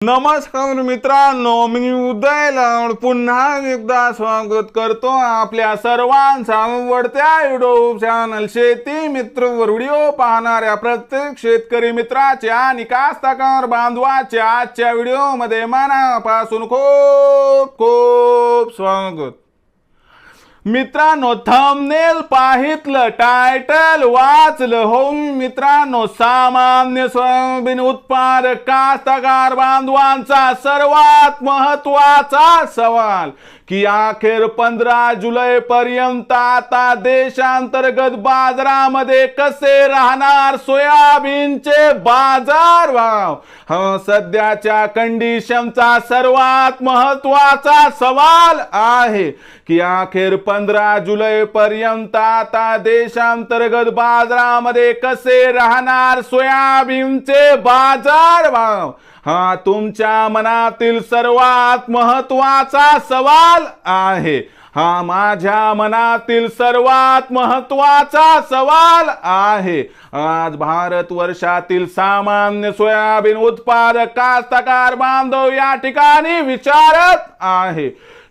नमस्कार मित्रांनो, मी उदय लाड पुन्हा एकदा स्वागत करतो आपल्या सर्वांचा आवडत्या युट्यूब चॅनल शेती मित्र वर व्हिडिओ पाहणाऱ्या प्रत्येक शेतकरी मित्राच्या आणि कास्तकार बांधवाच्या आजच्या व्हिडिओमध्ये मनापासून खूप खूप स्वागत। मित्रांनो, थंबनेल पाहितलं, टायटल वाचलं हो मित्रांनो, सामान्य सोयाबीन उत्पादक कास्तकार बांधवांचा सर्वात महत्त्वाचा सवाल की अखेर 15 जुलै पर्यंत आता देशांतर्गत बाजारामध्ये कसे राहणार सोयाबीनचे बाजारभाव। सध्याच्या कंडिशनचा सर्वात महत्त्वाचा सवाल आहे की अखेर 15 जुलै पर्यंत आता देशांतर्गत बाजारामध्ये कसे राहणार सोयाबीनचे बाजारभाव। हा तुमच्या मनातील सर्वात महत्त्वाचा सवाल आहे। हा माझ्या मनातील सर्वात महत्त्वाचा सवाल आहे। आज भारत वर्षातील सामान्य सोयाबीन उत्पादक कास्तकार बांधव या ठिकाणी विचारत आहे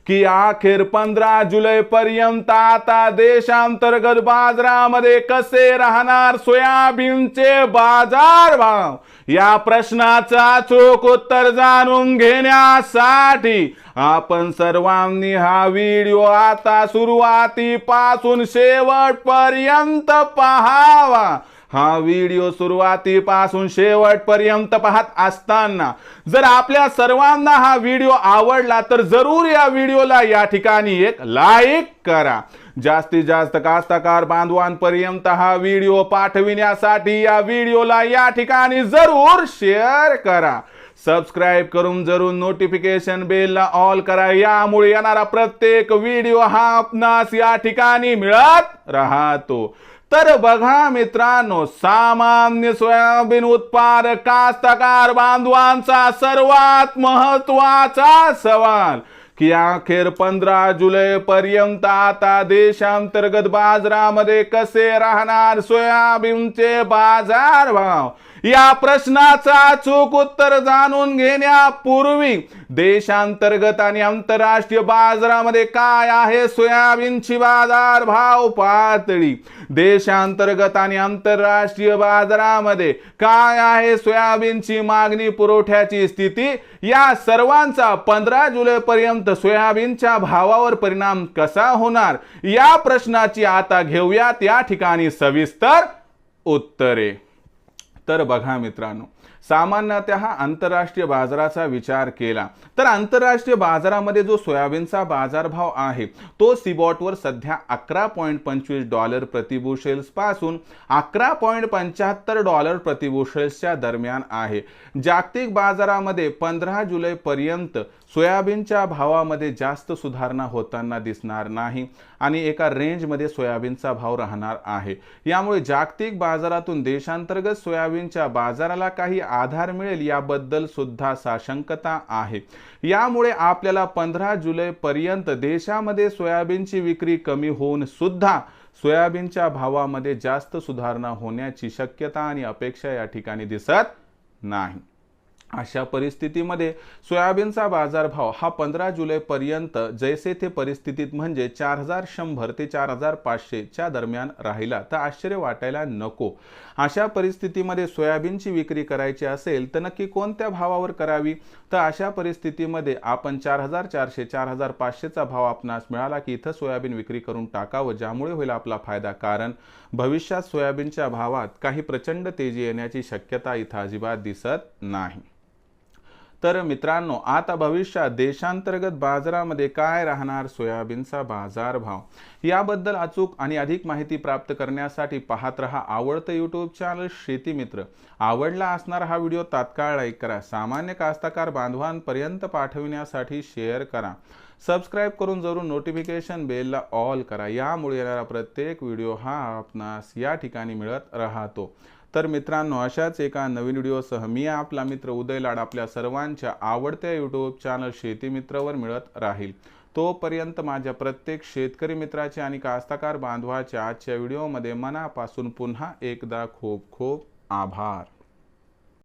की अखेर 15 जुलै पर्यंत आता देशांतर्गत बाजारामध्ये कसे राहणार सोयाबीनचे बाजारभाव। या प्रश्नाचं अचूक उत्तर जाणून घेण्यासाठी आपण सर्वांनी हा व्हिडिओ आता सुरुवातीपासून शेवटपर्यंत पाहावा। हा व्हिडिओ सुरुवातीपासून शेवटपर्यंत पाहत असताना जर आपल्या सर्वांना हा व्हिडिओ आवडला तर जरूर या व्हिडिओला या ठिकाणी एक लाईक करा। जास्तीत जास्त कास्तकार बांधवांपर्यंत हा व्हिडिओ पाठविण्यासाठी या व्हिडिओला या ठिकाणी जरूर शेअर करा। सबस्क्राइब करून जरूर नोटिफिकेशन बेलला ऑल करा, यामुळे येणारा प्रत्येक व्हिडिओ हा आपणास या ठिकाणी मिळत राहतो। तर बघा मित्रांनो, सामान्य सोयाबीन उत्पादक कास्तकार बांधवांचा सर्वात महत्त्वाचा सवाल की अखेर 15 जुलै पर्यंत आता देशांतर्गत बाजारामध्ये कसे राहणार सोयाबीनचे बाजारभाव। या प्रश्नाचं अचूक उत्तर जाणून घेण्यापूर्वी देशांतर्गत आणि आंतरराष्ट्रीय बाजारामध्ये काय आहे सोयाबीनची बाजारभाव पातळी, देशांतर्गत आणि आंतरराष्ट्रीय बाजारामध्ये काय आहे सोयाबीनची मागणी पुरवठ्याची स्थिती, या सर्वांचा 15 जुलै पर्यंत सोयाबीनच्या भावावर परिणाम कसा होणार, या प्रश्नाची आता घेऊयात या ठिकाणी सविस्तर उत्तरे। तर बघा मित्रांनो, सामान्यतः आंतरराष्ट्रीय बाजाराचा विचार केला तर आंतरराष्ट्रीय बाजारामध्ये जो सोयाबीनचा बाजारभाव आहे तो सीबॉटवर सध्या $11.25 प्रति बुशेल्स पासून $11.75 प्रति बुशेल्सच्या दरम्यान आहे। जागतिक बाजारामध्ये 15 जुलै पर्यंत सोयाबीनच्या भावामध्ये जास्त सुधारणा होताना दिसणार नाही आणि एका रेंजमध्ये सोयाबीनचा भाव राहणार आहे। यामुळे जागतिक बाजारातून देशांतर्गत सोयाबीनच्या बाजाराला काही आधार मिळेल याबद्दल सुद्धा साशंकता आहे। यामुळे आपल्याला 15 जुलै पर्यंत देशामध्ये सोयाबीनची विक्री कमी होऊन सुद्धा सोयाबीनच्या भावामध्ये जास्त सुधारणा होण्याची शक्यता आणि अपेक्षा या ठिकाणी दिसत नाही। अशा परिस्थितीमध्ये सोयाबीनचा बाजारभाव हा 15 जुलै पर्यंत जैसे थे परिस्थितीत म्हणजे 4100 ते 4500 च्या दरम्यान राहिला तर आश्चर्य वाटायला नको। अशा परिस्थितीमध्ये सोयाबीनची विक्री करायची असेल तर नक्की कोणत्या भावावर करावी, तर अशा परिस्थितीमध्ये आपण 4400 4500 चा भाव आपणास मिळाला की इथं सोयाबीन विक्री करून टाकावं, ज्यामुळे होईल आपला फायदा, कारण भविष्यात सोयाबीनच्या भावात काही प्रचंड तेजी येण्याची शक्यता इथं अजिबात दिसत नाही। तर मित्रांनो, आता भविष्यात देशांतर्गत बाजारामध्ये काय राहणार सोयाबीनचा बाजारभाव, याबद्दल अचूक आणि अधिक माहिती प्राप्त करण्यासाठी पाहत रहा आवडतं यूट्यूब चॅनल शेती मित्र। आवडला असणारा हा व्हिडिओ तात्काळ लाईक करा, सामान्य कास्तकार बांधवांपर्यंत पाठविण्यासाठी शेअर करा, सबस्क्राइब करून जरूर नोटिफिकेशन बेलला ऑल करा, यामुळे येणारा प्रत्येक व्हिडिओ हा आपणास या ठिकाणी मिळत राहतो। तर मित्रांनो, अशाच एका नवीन व्हिडिओसह मी आपला मित्र उदय लाड आपल्या सर्वांच्या आवडत्या यूट्यूब चॅनल शेती मित्रवर मिळत राहील। तोपर्यंत माझ्या प्रत्येक शेतकरी मित्राचे आणि कास्तकार बांधवाच्या आजच्या व्हिडिओमध्ये मनापासून पुन्हा एकदा खूप खूप आभार।